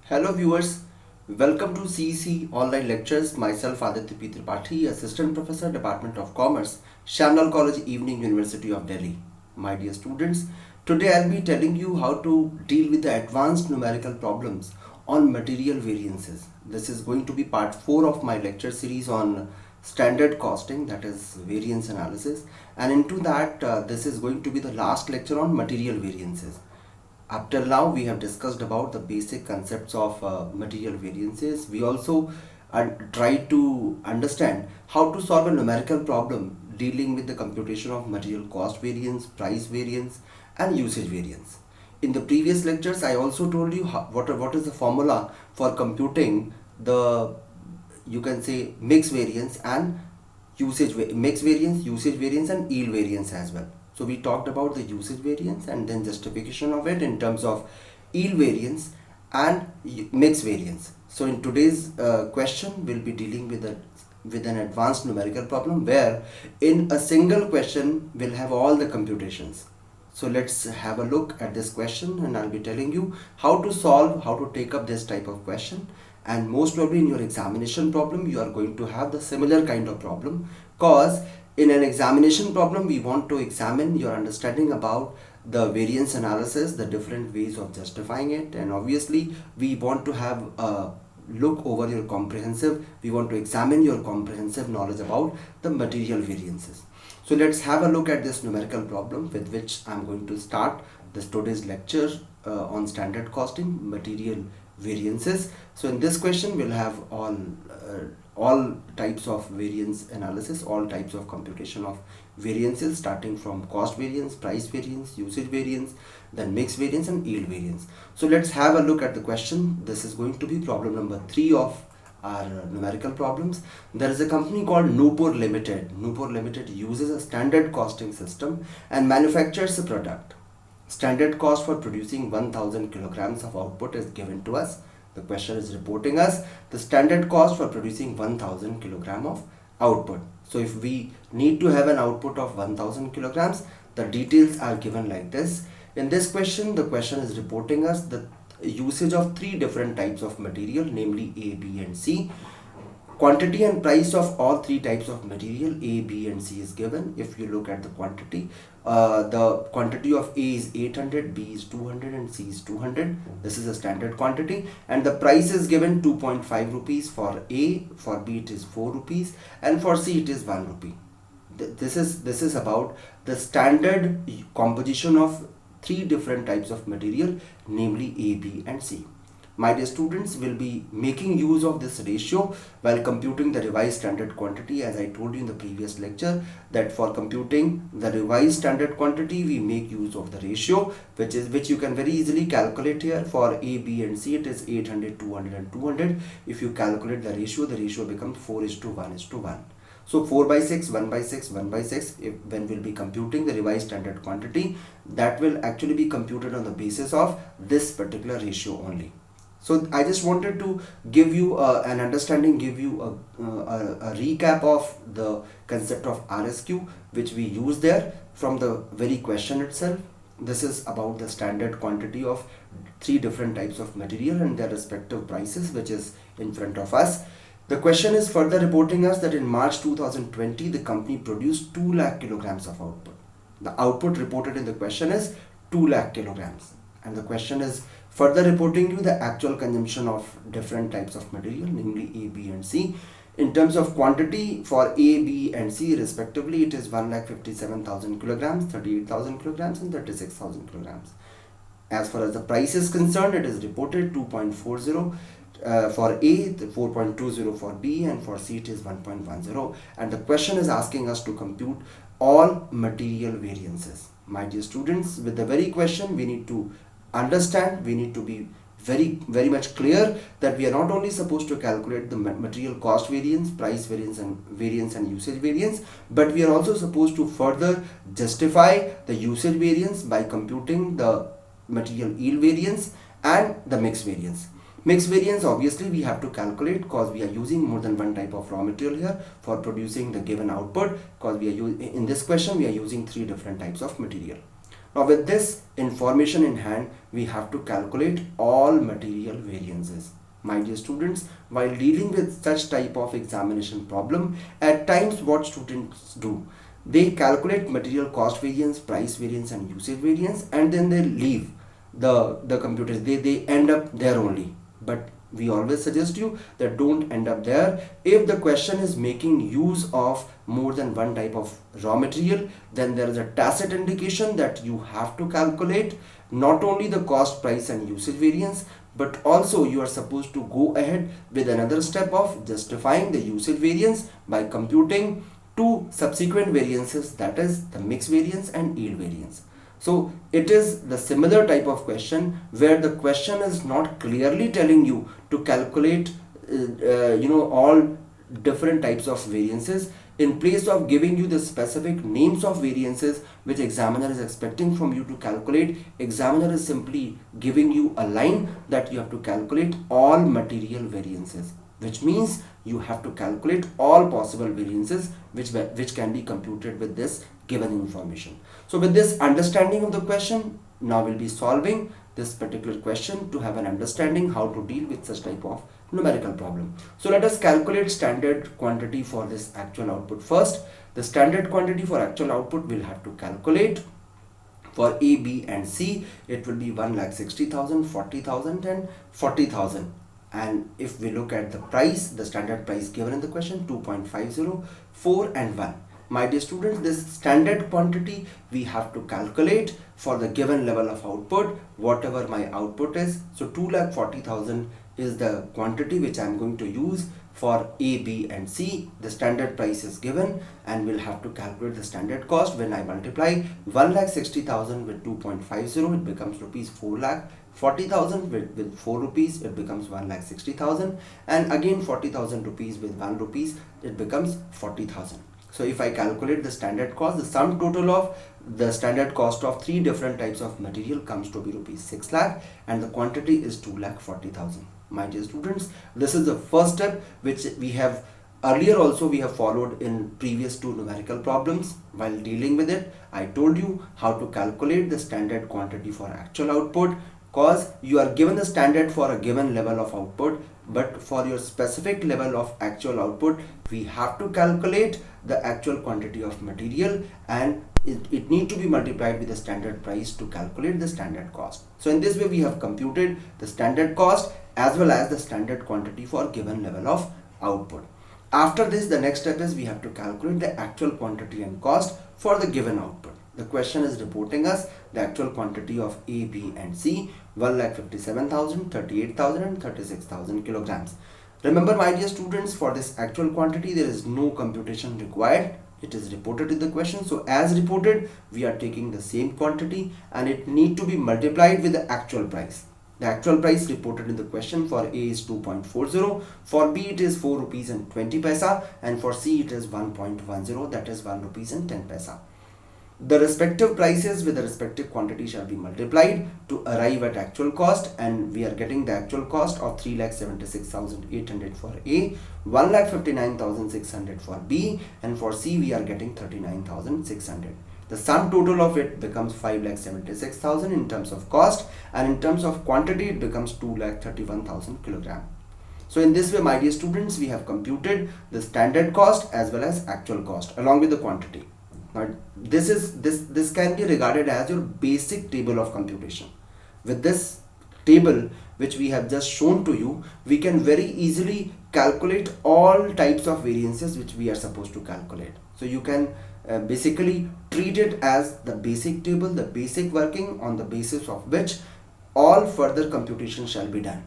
Hello viewers, welcome to CEC online lectures. Myself Aditya P. Tripathi, Assistant Professor, Department of Commerce, Shamlal College, Evening, University of Delhi. My dear students, today I'll be telling you how to deal with the advanced numerical problems on material variances. This is going to be part 4 of my lecture series on standard costing, that is variance analysis, and into that this is going to be the last lecture on material variances. Up till now we have discussed about the basic concepts of material variances. We also tried to understand how to solve a numerical problem dealing with the computation of material cost variance, price variance and usage variance. In the previous lectures I also told you what is the formula for computing the, you can say, mix variance and mix variance, usage variance and yield variance as well. So we talked about the usage variance and then justification of it in terms of yield variance and mix variance. So in today's question we'll be dealing with an advanced numerical problem where in a single question we'll have all the computations. So let's have a look at this question and I'll be telling you how to solve, how to take up this type of question. And most probably in your examination problem you are going to have the similar kind of problem, cause in an examination problem we want to examine your understanding about the variance analysis, the different ways of justifying it, and obviously we want to have a look over your comprehensive, we want to examine your comprehensive knowledge about the material variances. So let's have a look at this numerical problem with which I'm going to start this today's lecture on standard costing, material variances. So in this question we'll have all types of variance analysis, all types of computation of variances starting from cost variance, price variance, usage variance, then mix variance and yield variance. So let's have a look at the question. This is going to be problem number 3 of our numerical problems. There is a company called Nupur Limited. Nupur Limited uses a standard costing system and manufactures a product. Standard cost for producing 1000 kilograms of output is given to us. The question is reporting us the standard cost for producing 1000 kilogram of output. So if we need to have an output of 1000 kilograms, the details are given like this. In this question, the question is reporting us the usage of 3 different types of material, namely A, B and C. Quantity and price of all 3 types of material A, B and C is given. If you look at the quantity of A is 800, B is 200 and C is 200. This is a standard quantity, and the price is given 2.5 rupees for A, for B it is 4 rupees and for C it is 1 rupee. This is about the standard composition of 3 different types of material, namely A, B and C. My dear students, will be making use of this ratio while computing the revised standard quantity. As I told you in the previous lecture, that for computing the revised standard quantity we make use of the ratio, which you can very easily calculate here. For A, B and C it is 800, 200 and 200. If you calculate the ratio becomes 4:1:1. So 4 by 6, 1 by 6, 1 by 6, when we'll be computing the revised standard quantity, that will actually be computed on the basis of this particular ratio only. So I just wanted to give you an understanding, give you a recap of the concept of RSQ, which we use there from the very question itself. This is about the standard quantity of 3 different types of material and their respective prices, which is in front of us. The question is further reporting us that in March 2020, the company produced 2 lakh kilograms of output. The output reported in the question is 2 lakh kilograms. And the question is further reporting you the actual consumption of different types of material, namely A, B and C. In terms of quantity for A, B and C respectively, it is 1,57,000 kilograms, 38,000 kilograms and 36,000 kilograms. As far as the price is concerned, it is reported 2.40 for A, 4.20 for B and for C it is 1.10. And the question is asking us to compute all material variances. My dear students, with the very question we need to understand, we need to be very much clear that we are not only supposed to calculate the material cost variance, price variance and usage variance, but we are also supposed to further justify the usage variance by computing the material yield variance and the mix variance. Mix variance obviously we have to calculate because we are using more than one type of raw material here for producing the given output, because in this question we are using 3 different types of material. Now with this information in hand, we have to calculate all material variances. My dear students, while dealing with such type of examination problem, at times what students do, they calculate material cost variance, price variance and usage variance, and then they leave the computers. They end up there only. But we always suggest you that don't end up there. If the question is making use of more than one type of raw material, then there is a tacit indication that you have to calculate not only the cost, price and usage variance, but also you are supposed to go ahead with another step of justifying the usage variance by computing two subsequent variances, that is the mix variance and yield variance. So it is the similar type of question where the question is not clearly telling you to calculate all different types of variances. In place of giving you the specific names of variances which examiner is expecting from you to calculate, examiner is simply giving you a line that you have to calculate all material variances, which means you have to calculate all possible variances which can be computed with this given information. So with this understanding of the question, now we'll be solving this particular question to have an understanding how to deal with such type of numerical problem. So let us calculate standard quantity for this actual output first. The standard quantity for actual output we'll have to calculate. For A, B and C, it will be 1,60,000, 40,000 and 40,000. And if we look at the price, the standard price given in the question, 2.50, 4 and 1. My dear students, this standard quantity we have to calculate for the given level of output, whatever my output is. So 2,40,000 is the quantity which I am going to use for A, B and C. The standard price is given and we'll have to calculate the standard cost. When I multiply 1,60,000 with 2.50, it becomes rupees 4,40,000 with 4 rupees, it becomes 1,60,000, and again 40,000 rupees with 1 rupees, it becomes 40,000. So if I calculate the standard cost, the sum total of the standard cost of three different types of material comes to be rupees 6 lakh and the quantity is 2,40,000. My dear students, this is the first step which we have earlier also we have followed in previous two numerical problems. While dealing with it, I told you how to calculate the standard quantity for actual output, cause you are given the standard for a given level of output, but for your specific level of actual output, we have to calculate the actual quantity of material and it need to be multiplied with the standard price to calculate the standard cost. So in this way, we have computed the standard cost as well as the standard quantity for given level of output. After this, the next step is we have to calculate the actual quantity and cost for the given output. The question is reporting us the actual quantity of A, B and C, 1,57,000, 38,000 and 36,000 kilograms. Remember, my dear students, for this actual quantity, there is no computation required. It is reported in the question. So as reported, we are taking the same quantity and it need to be multiplied with the actual price. The actual price reported in the question for A is 2.40, for B it is 4 rupees and 20 paisa, and for C it is 1.10, that is 1 rupees and 10 paisa. The respective prices with the respective quantity shall be multiplied to arrive at actual cost, and we are getting the actual cost of 3,76,800 for A, 1,59,600 for B, and for C we are getting 39,600. The sum total of it becomes 5,76,000 in terms of cost, and in terms of quantity it becomes 2,31,000 kilogram. So in this way, my dear students, we have computed the standard cost as well as actual cost along with the quantity. Now this can be regarded as your basic table of computation. With this table which we have just shown to you, we can very easily calculate all types of variances which we are supposed to calculate. So you can basically treat it as the basic table, the basic working on the basis of which all further computation shall be done.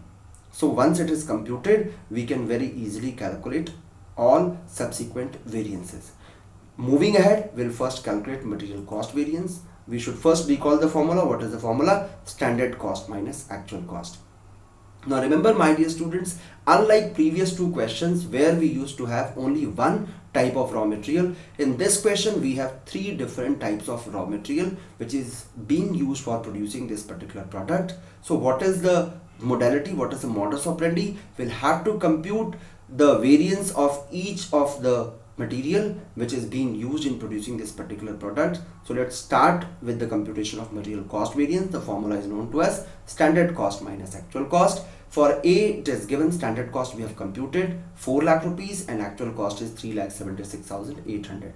So once it is computed, we can very easily calculate all subsequent variances. Moving ahead, we'll first calculate material cost variance. We should first recall the formula. What is the formula? Standard cost minus actual cost. Now remember, my dear students, unlike previous two questions where we used to have only one type of raw material, in this question we have three different types of raw material which is being used for producing this particular product. So what is the modality? What is the modus operandi? We'll have to compute the variance of each of the material which is being used in producing this particular product. So let's start with the computation of material cost variance. The formula is known to as standard cost minus actual cost. For A, it is given standard cost we have computed 4 lakh rupees and actual cost is 3,76,800.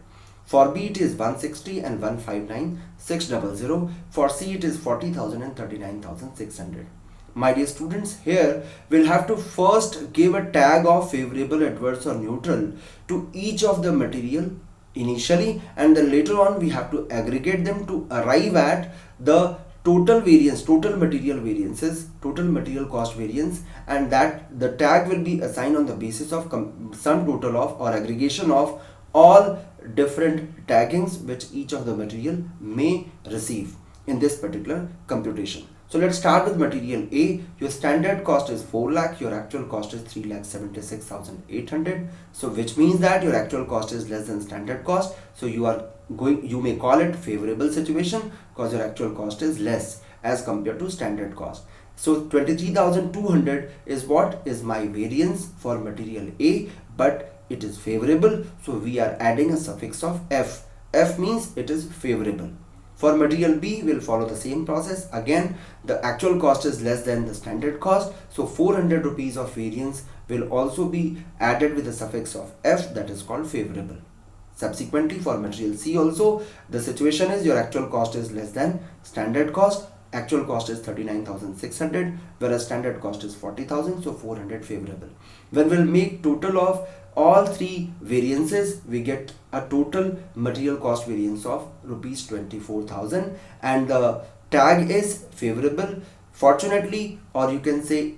For B, it is 160 and 159,600. For C, it is 40,000 and 39,600. My dear students, here we'll have to first give a tag of favorable, adverse or neutral to each of the material initially, and then later on we have to aggregate them to arrive at the total variance, total material variances, total material cost variance, and that the tag will be assigned on the basis of sum total of or aggregation of all different taggings which each of the material may receive in this particular computation. So let's start with material A. Your standard cost is 4 lakh, your actual cost is 3,76,800. So which means that your actual cost is less than standard cost. So you may call it favorable situation because your actual cost is less as compared to standard cost. So 23,200 is what is my variance for material A, but it is favorable. So we are adding a suffix of F. F means it is favorable. For material B, we'll follow the same process. Again, the actual cost is less than the standard cost. So 400 rupees of variance will also be added with the suffix of F, that is called favorable. Subsequently, for material C also, the situation is your actual cost is less than standard cost. Actual cost is 39,600, whereas standard cost is 40,000, so 400 favorable. When we'll make total of all three variances, we get a total material cost variance of rupees 24,000 and the tag is favorable. Fortunately, or you can say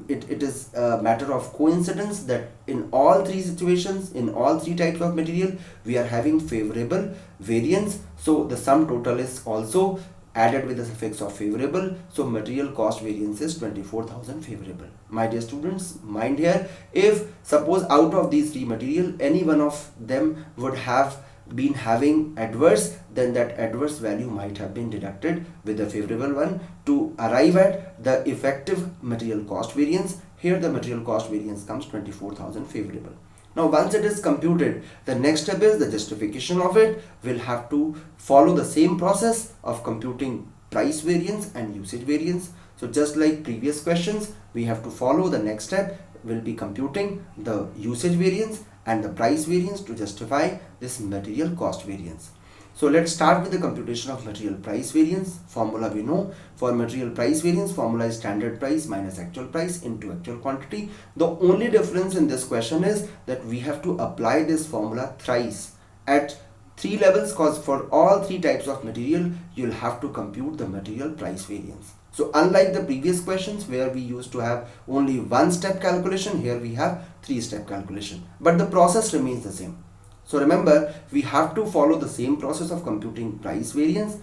it is a matter of coincidence that in all three situations, in all three types of material, we are having favorable variance. So the sum total is also added with the suffix of favorable. So material cost variance is 24,000 favorable. My dear students, mind here, if suppose out of these three material, any one of them would have been having adverse, then that adverse value might have been deducted with the favorable one to arrive at the effective material cost variance. Here the material cost variance comes 24,000 favorable. Now once it is computed, the next step is the justification of it. We'll have to follow the same process of computing price variance and usage variance. So just like previous questions, we have to follow the next step. We'll be computing the usage variance and the price variance to justify this material cost variance. So let's start with the computation of material price variance. Formula we know. For material price variance, formula is standard price minus actual price into actual quantity. The only difference in this question is that we have to apply this formula thrice at three levels, because for all three types of material, you'll have to compute the material price variance. So unlike the previous questions where we used to have only one step calculation, here we have three-step calculation, but the process remains the same. So remember, we have to follow the same process of computing price variance.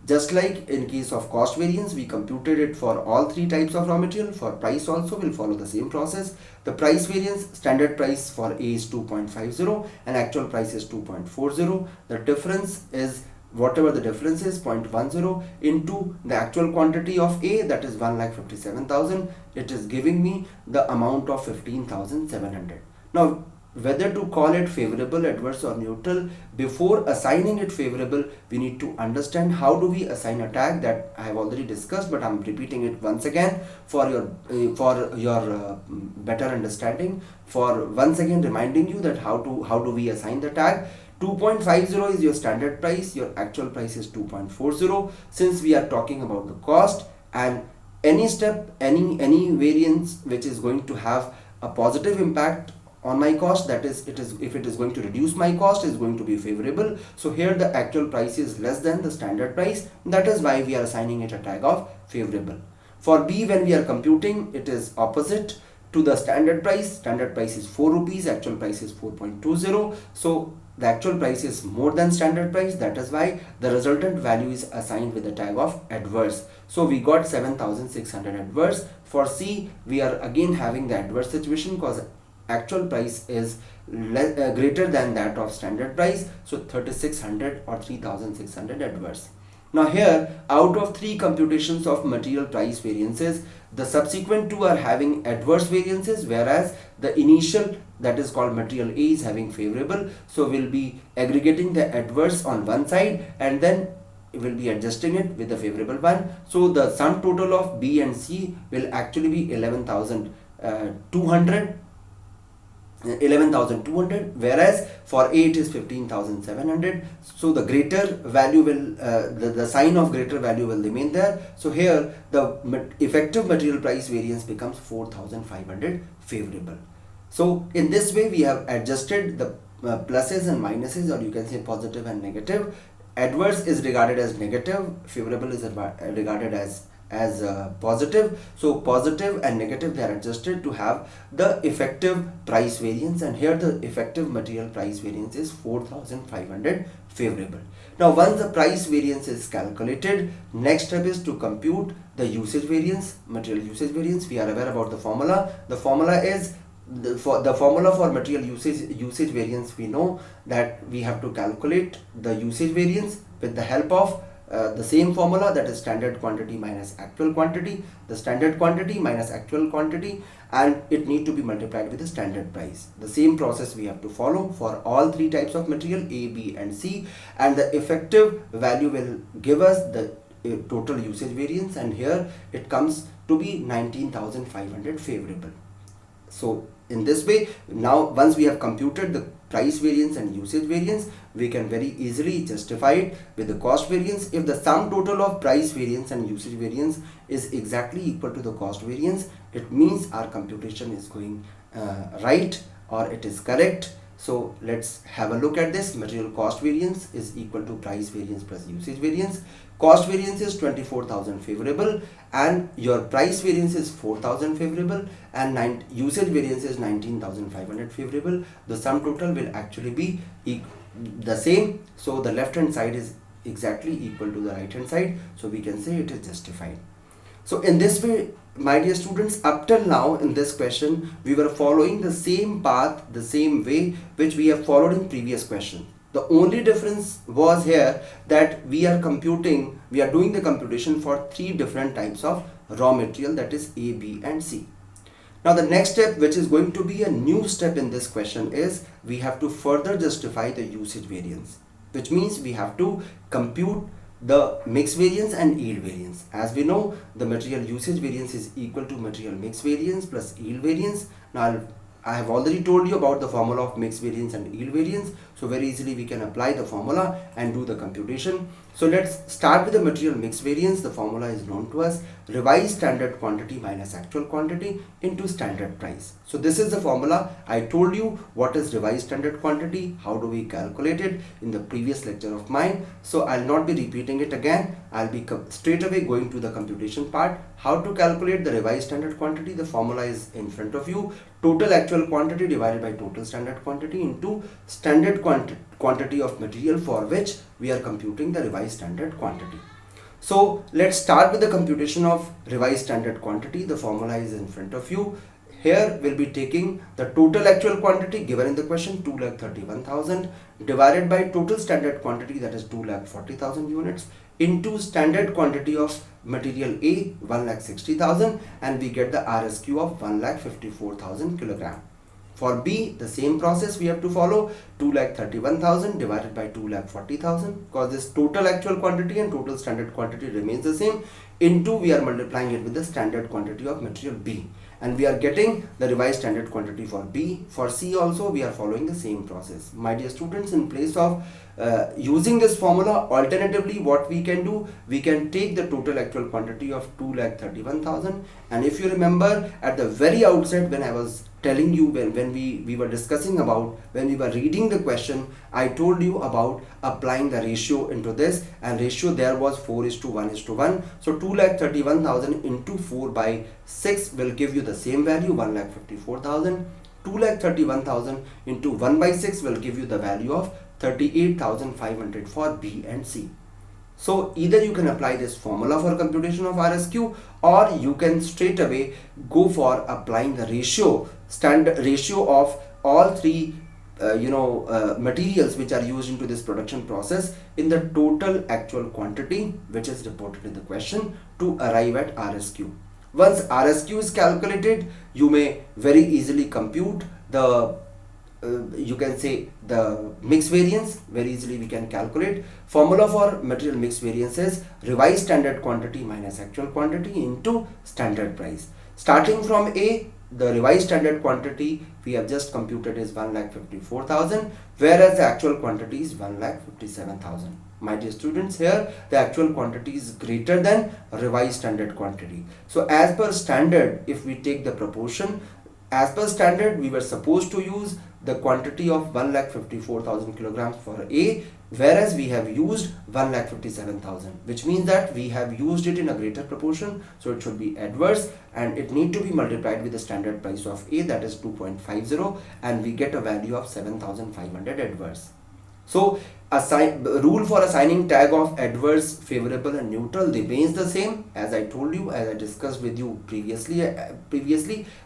Just like in case of cost variance, we computed it for all three types of raw material. For price also, we'll follow the same process. The price variance, standard price for A is 2.50 and actual price is 2.40. The difference is whatever the difference is, 0.10 into the actual quantity of A, that is 1,57,000. It is giving me the amount of 15,700. Now whether to call it favorable, adverse or neutral, before assigning it favorable, we need to understand how do we assign a tag. That I have already discussed, but I'm repeating it once again for your better understanding, for once again reminding you that how do we assign the tag. 2.50 is your standard price, your actual price is 2.40. Since we are talking about the cost, and any step, any variance which is going to have a positive impact on my cost, that is, if it is going to reduce my cost, is going to be favorable. So here the actual price is less than the standard price, that is why we are assigning it a tag of favorable. For B, when we are computing, it is opposite to the standard price. Standard price is 4 rupees, actual price is 4.20. So the actual price is more than standard price, that is why the resultant value is assigned with the tag of adverse. So we got 7,600 adverse. For C, we are again having the adverse situation because actual price is greater than that of standard price, so 3,600 or 3,600 adverse. Now here, out of three computations of material price variances, the subsequent two are having adverse variances, whereas the initial that is called material A is having favorable, so we'll be aggregating the adverse on one side and then will be adjusting it with the favorable one. So the sum total of B and C will actually be 11,200, whereas for A it is 15,700. So the greater value will the sign of greater value will remain there. So here the effective material price variance becomes 4,500 favorable. So in this way we have adjusted the pluses and minuses, or you can say positive and negative. Adverse is regarded as negative, favorable is regarded as positive. So positive and negative, they are adjusted to have the effective price variance, and here the effective material price variance is 4,500 favorable. Now once the price variance is calculated, next step is to compute the usage variance, material usage variance. We are aware about the formula. The formula is the formula for material usage variance. We know that we have to calculate the usage variance with the help of the same formula, that is standard quantity minus actual quantity, the standard quantity minus actual quantity, and it need to be multiplied with the standard price. The same process we have to follow for all three types of material A, B and C, and the effective value will give us the total usage variance, and here it comes to be 19,500 favorable. So in this way, now once we have computed the price variance and usage variance, we can very easily justify it with the cost variance. If the sum total of price variance and usage variance is exactly equal to the cost variance, it means our computation is going right, or it is correct. So let's have a look at this. Material cost variance is equal to price variance plus usage variance. Cost variance is 24,000 favorable, and your price variance is 4,000 favorable, and usage variance is 19,500 favorable. The sum total will actually be the same. So the left hand side is exactly equal to the right hand side. So we can say it is justified. So in this way, my dear students, up till now in this question, we were following the same path, the same way which we have followed in previous question. The only difference was here that we are doing the computation for three different types of raw material, that is A, B and C. Now the next step, which is going to be a new step in this question, is we have to further justify the usage variance, which means we have to compute the mix variance and yield variance. As we know, the material usage variance is equal to material mix variance plus yield variance. Now I have already told you about the formula of mix variance and yield variance, so very easily we can apply the formula and do the computation. So let's start with the material mix variance. The formula is known to us: revised standard quantity minus actual quantity into standard price. So this is the formula. I told you what is revised standard quantity, how do we calculate it in the previous lecture of mine. So I'll not be repeating it again. I'll be straight away going to the computation part. How to calculate the revised standard quantity? The formula is in front of you. Total actual quantity divided by total standard quantity into standard quantity of material for which we are computing the revised standard quantity. So let's start with the computation of revised standard quantity. The formula is in front of you. Here we'll be taking the total actual quantity given in the question, 2,31,000, divided by total standard quantity, that is 2,40,000 units, into standard quantity of material A, 1,60,000, and we get the RSQ of 1,54,000 kilogram. For B, the same process we have to follow, 2,31,000 divided by 2,40,000, because this total actual quantity and total standard quantity remains the same, into we are multiplying it with the standard quantity of material B, and we are getting the revised standard quantity for B. For C also we are following the same process. My dear students, in place of using this formula, alternatively what we can do, we can take the total actual quantity of 2,31,000, and if you remember at the very outset when I was telling you, when we were discussing about, when we were reading the question, I told you about applying the ratio into this, and ratio there was 4:1:1. So 2,31,000 into 4 by 6 will give you the same value, 1,54,000. 2,31,000 into 1 by 6 will give you the value of 38,500 for B and C. So either you can apply this formula for computation of RSQ, or you can straight away go for applying the standard ratio of all three materials which are used into this production process in the total actual quantity which is reported in the question to arrive at RSQ. Once RSQ is calculated, you may very easily compute the you can say the mix variance. Very easily we can calculate. Formula for material mix variance is revised standard quantity minus actual quantity into standard price. Starting from A, the revised standard quantity we have just computed is 1,54,000, whereas the actual quantity is 1,57,000. My dear students, here the actual quantity is greater than revised standard quantity. So as per standard, if we take the proportion, as per standard we were supposed to use the quantity of 1,54,000 kilograms for A, whereas we have used 1,57,000, which means that we have used it in a greater proportion, so it should be adverse and it need to be multiplied with the standard price of A, that is 2.50, and we get a value of 7,500 adverse. So rule for assigning tag of adverse, favorable and neutral remains the same. As I told you, as I discussed with you previously,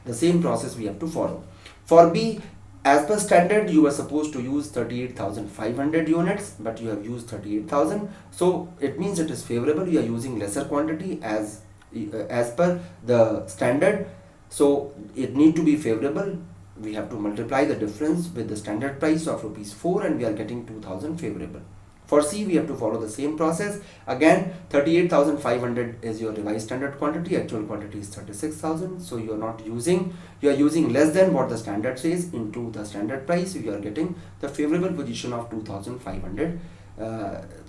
the same process we have to follow. For B, as per standard you were supposed to use 38,500 units, but you have used 38,000, so it means it is favorable. You are using lesser quantity as per the standard, so it need to be favorable. We have to multiply the difference with the standard price of rupees 4 and we are getting 2,000 favorable. For C, we have to follow the same process. Again, 38,500 is your revised standard quantity, actual quantity is 36,000, so you are using less than what the standard says into the standard price. You are getting the favorable position of 2,500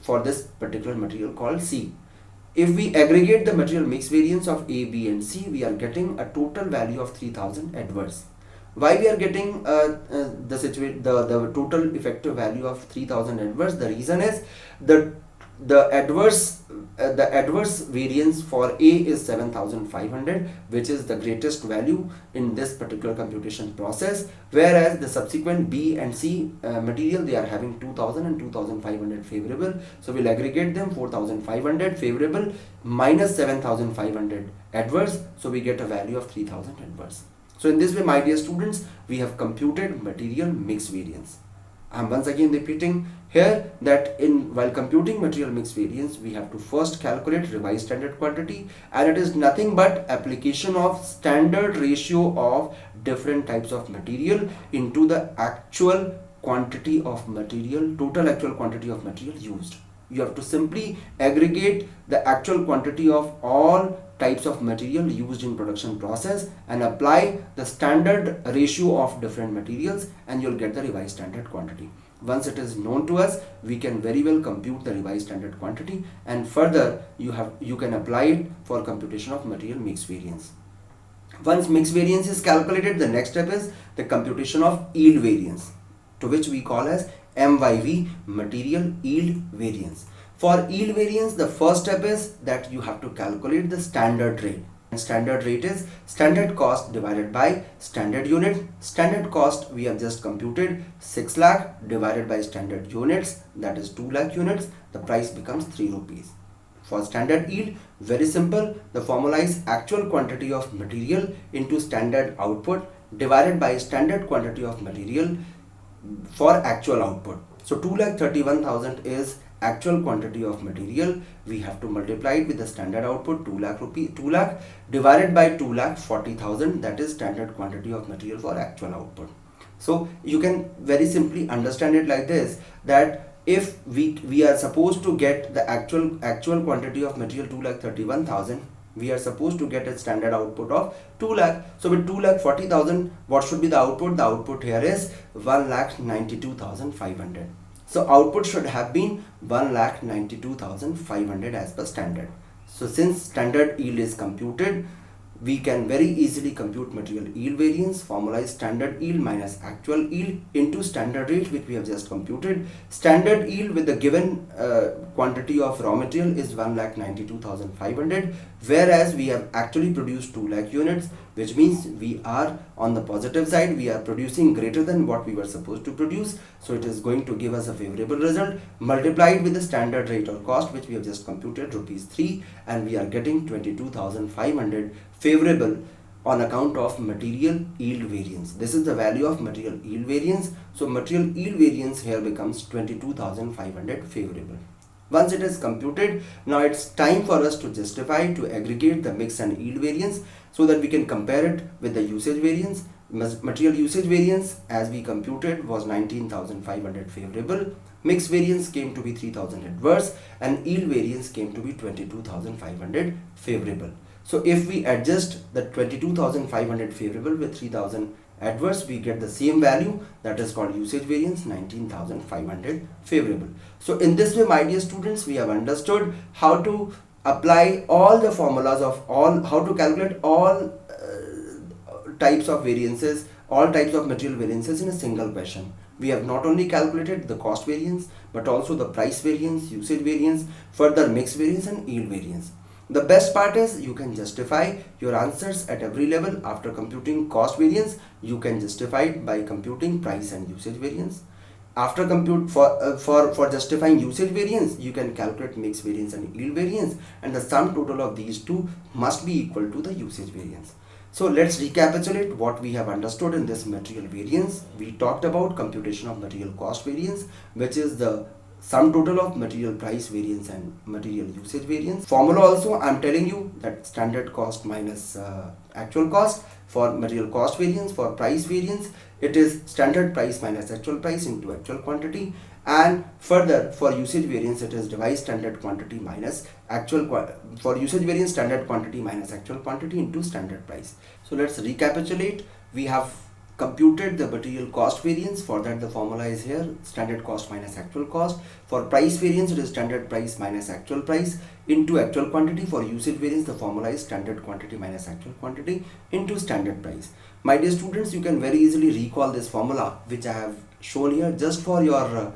for this particular material called C. If we aggregate the material mix variance of A, B and C, we are getting a total value of 3,000 adverse. Why we are getting the total effective value of 3,000 adverse? The reason is the adverse variance for A is 7,500, which is the greatest value in this particular computation process, whereas the subsequent B and C material, they are having 2,000 and 2,500 favorable. So we'll aggregate them, 4,500 favorable minus 7,500 adverse, so we get a value of 3,000 adverse. So in this way, my dear students, we have computed material mix variance. I am once again repeating here that while computing material mix variance, we have to first calculate revised standard quantity, and it is nothing but application of standard ratio of different types of material into the actual quantity of material, total actual quantity of material used. You have to simply aggregate the actual quantity of all types of material used in production process and apply the standard ratio of different materials, and you'll get the revised standard quantity. Once it is known to us, we can very well compute the revised standard quantity, and further you can apply it for computation of material mix variance. Once mix variance is calculated, the next step is the computation of yield variance, to which we call as MYV, material yield variance. For yield variance, the first step is that you have to calculate the standard rate. And standard rate is standard cost divided by standard unit. Standard cost we have just computed 6 lakh divided by standard units, that is 2 lakh units. The price becomes 3 rupees. For standard yield, very simple. The formula is actual quantity of material into standard output divided by standard quantity of material for actual output. So 2,31,000 is actual quantity of material. We have to multiply it with the standard output 2 lakh divided by 2,40,000, that is standard quantity of material for actual output. So you can very simply understand it like this, that if we are supposed to get the actual quantity of material 2,31,000, we are supposed to get a standard output of 2 lakh. So with 2,40,000, what should be the output? The output here is 1,92,500. So output should have been 1,92,500 as per standard. So since standard yield is computed, we can very easily compute material yield variance. Formula is standard yield minus actual yield into standard rate, which we have just computed. Standard yield with the given quantity of raw material is 1,92,500, whereas we have actually produced 2 lakh units, which means we are on the positive side. We are producing greater than what we were supposed to produce, so it is going to give us a favorable result, multiplied with the standard rate or cost, which we have just computed, rupees 3, and we are getting 22,500 favorable on account of material yield variance. This is the value of material yield variance. So material yield variance here becomes 22,500 favorable. Once it is computed, now it's time for us to justify, to aggregate the mix and yield variance so that we can compare it with the usage variance. Material usage variance as we computed was 19,500 favorable, mix variance came to be 3,000 adverse, and yield variance came to be 22,500 favorable. So if we adjust the 22,500 favorable with 3,000 adverse, we get the same value, that is called usage variance, 19,500 favorable. So in this way, my dear students, we have understood how to apply all the formulas of how to calculate all types of variances, all types of material variances in a single question. We have not only calculated the cost variance, but also the price variance, usage variance, further mix variance and yield variance. The best part is you can justify your answers at every level. After computing cost variance, you can justify it by computing price and usage variance. After compute for justifying usage variance, you can calculate mix variance and yield variance, and the sum total of these two must be equal to the usage variance. So let's recapitulate what we have understood in this material variance. We talked about computation of material cost variance, which is the sum total of material price variance and material usage variance. Formula also, I am telling you that standard cost minus actual cost. For material cost variance, for price variance, it is standard price minus actual price into actual quantity, and further for usage variance, it is devised standard quantity minus for usage variance, standard quantity minus actual quantity into standard price. So let's recapitulate. We have computed the material cost variance. For that, the formula is here, standard cost minus actual cost. For price variance, it is standard price minus actual price into actual quantity. For usage variance, the formula is standard quantity minus actual quantity into standard price. My dear students, you can very easily recall this formula which I have shown here, just for your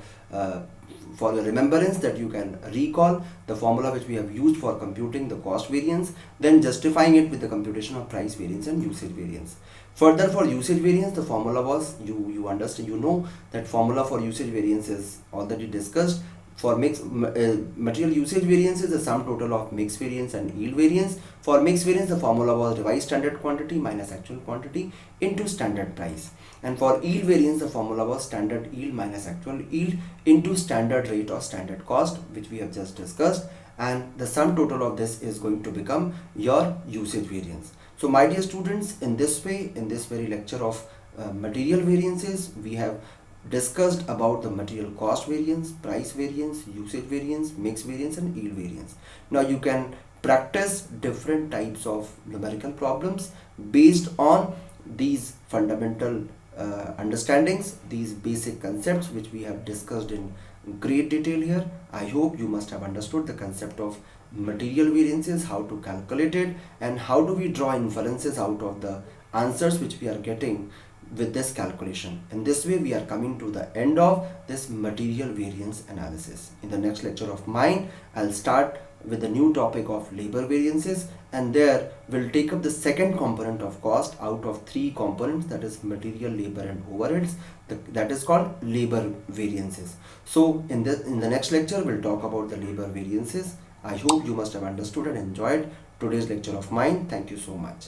remembrance, that you can recall the formula which we have used for computing the cost variance, then justifying it with the computation of price variance and usage variance. Further, for usage variance, the formula was, you understand, you know that formula for usage variance is already discussed. For material usage variance is the sum total of mix variance and yield variance. For mix variance, the formula was revised standard quantity minus actual quantity into standard price. And for yield variance, the formula was standard yield minus actual yield into standard rate or standard cost, which we have just discussed. And the sum total of this is going to become your usage variance. So my dear students, in this way, in this very lecture of material variances, we have discussed about the material cost variance, price variance, usage variance, mix variance and yield variance. Now you can practice different types of numerical problems based on these fundamental understandings, these basic concepts which we have discussed in great detail here. I hope you must have understood the concept of material variances, how to calculate it, and how do we draw inferences out of the answers which we are getting with this calculation. In this way, we are coming to the end of this material variance analysis. In the next lecture of mine, I'll start with the new topic of labor variances, and there we'll take up the second component of cost out of three components, that is material, labor and overheads. That is called labor variances. So in the next lecture, we'll talk about the labor variances. I hope you must have understood and enjoyed today's lecture of mine. Thank you so much.